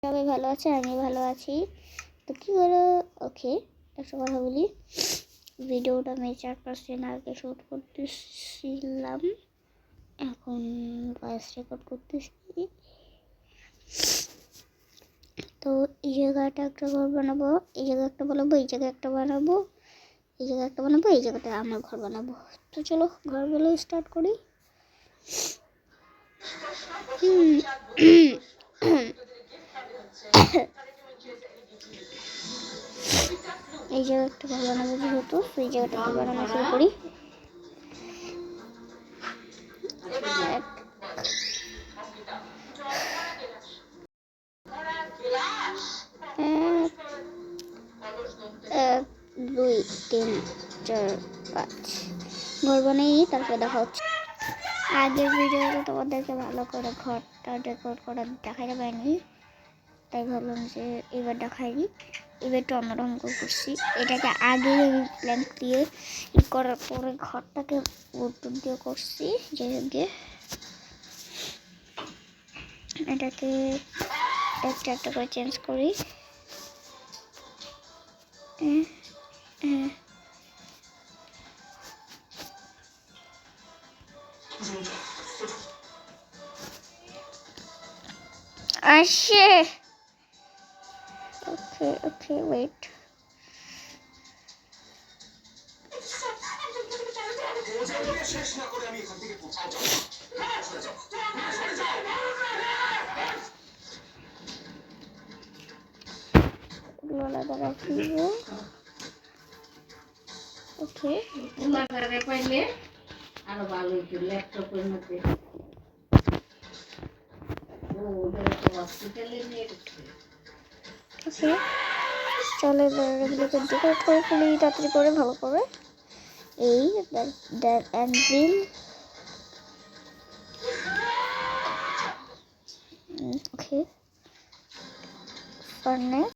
সবাই ভালো আছে, আমি ভালো আছি। তো কী হলো, ওকে একটা কথা বলি, ভিডিওটা আমি 4-5 দিন আগে শ্যুট করতেছিলাম, এখন ভয়েস রেকর্ড করতেছি। তো এই জায়গাটা একটা ঘর বানাবো, এই জায়গায় একটা বানাবো, এই জায়গায় একটা বানাবো, এই জায়গায় একটা বানাবো, এই জায়গাটা আমার ঘর বানাবো। তো চলো ঘরগুলো স্টার্ট করি। এই জায়গায় একটা ঘর বানাবো, যেহেতু সেই জায়গাটা ঘর বানানো শুরু করি। এক, 2, 3, 4, 5 ঘর বানাই, তারপরে দেখা হচ্ছে। আগের ভিডিওতে তোমাদেরকে ভালো করে ঘরটা ডেকোর করা দেখাইতে পারিনি, তাই ভাবলাম যে এবার দেখাই দিই। এবার একটু অন্যরকম করছি, এটাকে আগে প্ল্যান দিয়ে করার পরে ঘরটাকে উত্তর দিয়ে করছি। যাই হোক, এটাকে একটা একটা করে চেঞ্জ করি। আসে ওকে ওয়েট, এগুলো আলাদা রাখিব। ওকে, পাইলে আরো ভালো হইতো ল্যাপটপের মধ্যে। ওকে, চলো এবার এগুলোকে ডেকোরেট করে ফেলি তাড়াতাড়ি করে, ভালো করে। এই অ্যান্ভিল, ওকে, ফার্নেস,